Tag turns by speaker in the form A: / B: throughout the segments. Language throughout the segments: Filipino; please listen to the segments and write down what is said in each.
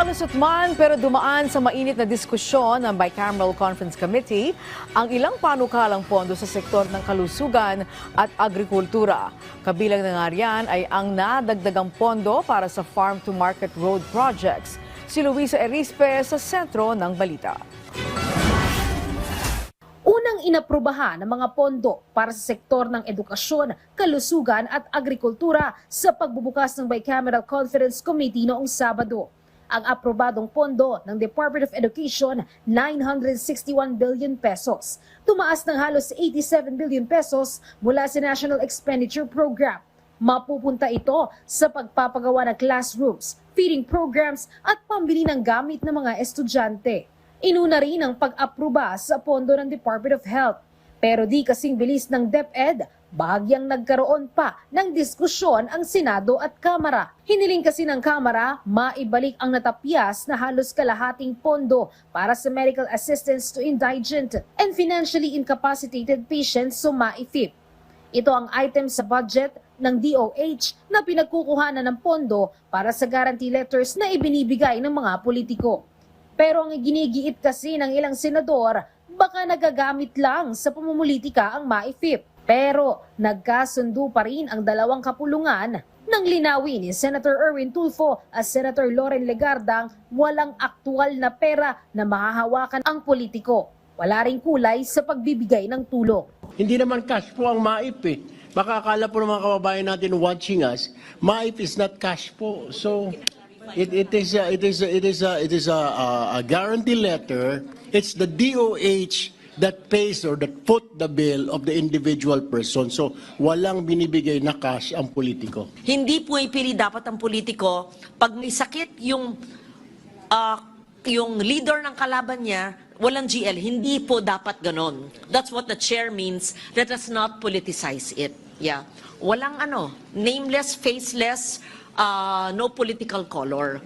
A: Malusot man pero dumaan sa mainit na diskusyon ng Bicameral Conference Committee ang ilang panukalang pondo sa sektor ng kalusugan at agrikultura. Kabilang na nga riyan ay ang nadagdagang pondo para sa farm-to-market road projects. Si Luisa Erispe sa sentro ng balita.
B: Unang inaprubahan ng mga pondo para sa sektor ng edukasyon, kalusugan at agrikultura sa pagbubukas ng Bicameral Conference Committee noong Sabado. Ang aprobadong pondo ng Department of Education, 961 billion pesos. Tumaas ng halos 87 billion pesos mula sa National Expenditure Program. Mapupunta ito sa pagpapagawa ng classrooms, feeding programs at pambili ng gamit ng mga estudyante. Inuna rin ang pag-aproba sa pondo ng Department of Health. Pero di kasing bilis ng DepEd, bahagyang nagkaroon pa ng diskusyon ang Senado at Kamara. Hiniling kasi ng Kamara, maibalik ang natapyas na halos kalahating pondo para sa medical assistance to indigent and financially incapacitated patients sa MAIFIP. Ito ang item sa budget ng DOH na pinagkukuhanan ng pondo para sa guarantee letters na ibinibigay ng mga politiko. Pero ang ginigiit kasi ng ilang senador, baka nagagamit lang sa pamumulitika ang MAIFIP. Pero nagkasundo pa rin ang dalawang kapulungan nang linawin ni Senator Erwin Tulfo at Senator Loren Legardang walang aktual na pera na mahahawakan ang politiko. Wala ring kulay sa pagbibigay ng tulong.
C: Hindi naman cash po ang MAIP eh. Baka akala po ng mga kababayan natin watching us, MAIP is not cash po. So it is a guarantee letter. It's the DOH that pays or that foot the bill of the individual person. So walang binibigay na cash ang politiko.
D: Hindi pumipili dapat ang politiko pag may sakit yung leader ng kalaban niya, walang GL. Hindi po dapat ganon. That's what the chair means. Let us not politicize it. Yeah. Walang nameless, faceless, no political color.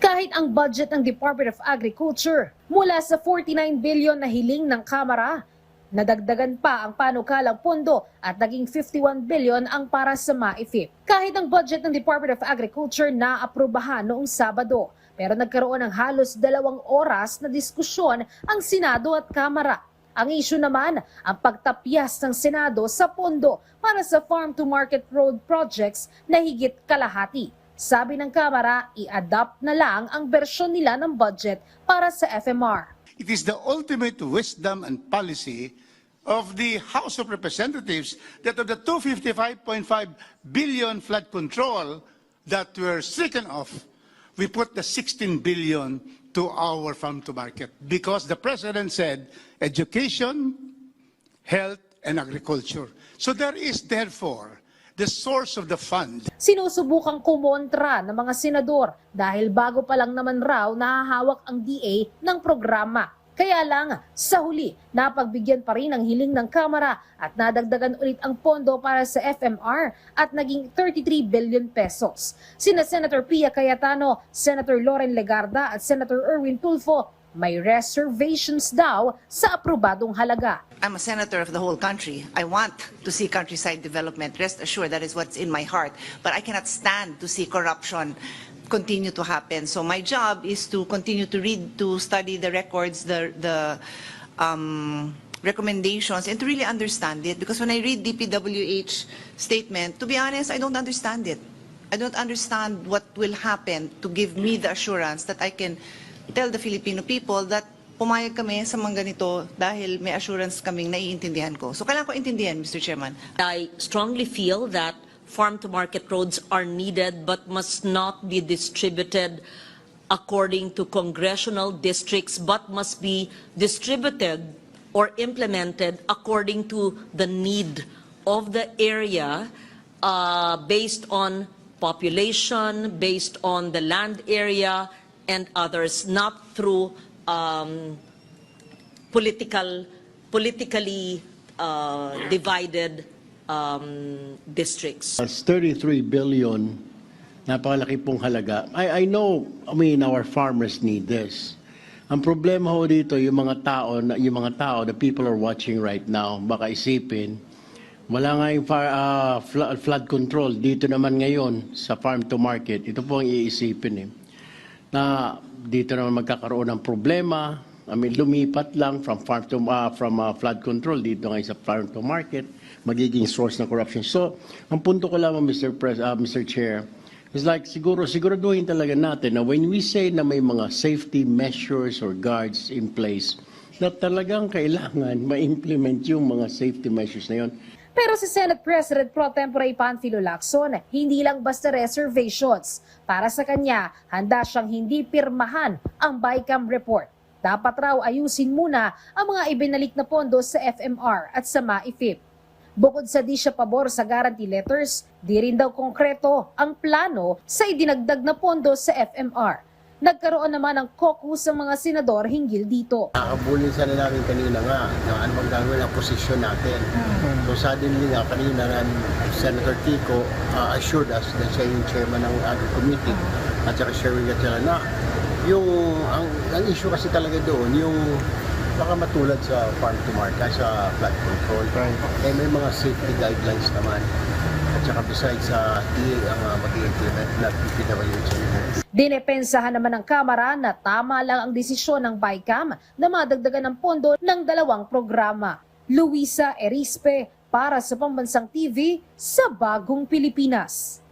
B: Kahit ang budget ng Department of Agriculture mula sa 49 billion na hiling ng Kamara, nadagdagan pa ang panukalang pondo at naging 51 billion ang para sa MAIFIP. Kahit ang budget ng Department of Agriculture na aprubahan noong Sabado, pero nagkaroon ng halos 2 oras na diskusyon ang Senado at Kamara. Ang issue naman, ang pagtapyas ng Senado sa pondo para sa farm-to-market road projects na higit kalahati. Sabi ng Kamara, i-adapt na lang ang bersyon nila ng budget para sa FMR.
E: It is the ultimate wisdom and policy of the House of Representatives that of the 255.5 billion flood control that were stricken off, we put the 16 billion to our farm-to-market because the President said education, health, and agriculture. So there is therefore the source of the fund.
B: Sinusubukang kumontra ng mga senador dahil bago pa lang naman raw nahahawak ang DA ng programa. Kaya lang, sa huli, napagbigyan pa rin ang hiling ng Kamara at nadagdagan ulit ang pondo para sa FMR at naging 33 billion pesos. Sina Senator Pia Cayetano, Senator Loren Legarda at Senator Erwin Tulfo may reservations daw sa aprobadong halaga.
F: I'm a senator of the whole country. I want to see countryside development. Rest assured, that is what's in my heart. But I cannot stand to see corruption continue to happen. So my job is to continue to read, to study the records, the recommendations, and to really understand it. Because when I read DPWH statement, to be honest, I don't understand it. I don't understand what will happen to give me the assurance that I can tell the Filipino people that pumayag kami sa mga ganito dahil may assurance kaming naiintindihan ko. So kailangan ko intindihan, Mr. Chairman.
D: I strongly feel that farm-to-market roads are needed but must not be distributed according to congressional districts but must be distributed or implemented according to the need of the area based on population, based on the land area, and others, not through politically divided districts.
C: That's 33 billion, napakalaki pong halaga. I know, our farmers need this. Ang problema ho dito, yung mga tao, the people are watching right now, baka isipin, wala nga yung flood control dito naman ngayon sa farm to market. Ito po ang iisipin na dito naman magkakaroon ng problema. I mean, lumipat lang from flood control dito ngayon sa farm to market, magiging source ng corruption. So, ang punto ko lamang, Mr. Chair, is like siguraduhin talaga natin na when we say na may mga safety measures or guards in place, na talagang kailangan ma-implement yung mga safety measures na yun.
B: Pero si Senate President Pro Tempore Panfilo Lacson, hindi lang basta reservations. Para sa kanya, handa siyang hindi pirmahan ang BICAM report. Dapat raw ayusin muna ang mga ibinalik na pondo sa FMR at sa MAIFIP. Bukod sa di siya pabor sa guarantee letters, di rin daw konkreto ang plano sa idinagdag na pondo sa FMR. Nagkaroon naman ng caucus ang mga senador hinggil dito.
G: Nakabulin sana namin kanina nga na ano bang gagawin ang posisyon natin. So suddenly nga kanina na Senator Kiko assured us na siya yung chairman ng Agri Committee at saka Sherwin Gatchalian na yung ang issue kasi talaga doon yung baka matulad sa farm to market, sa flood control. Eh may mga safety guidelines naman. At saka besides sa DA ang mag-i-implement na PPWH.
B: Dinepensahan naman ng Kamara na tama lang ang desisyon ng BICAM na madagdagan ng pondo ng 2 programa. Luisa Erispe para sa Pambansang TV sa Bagong Pilipinas.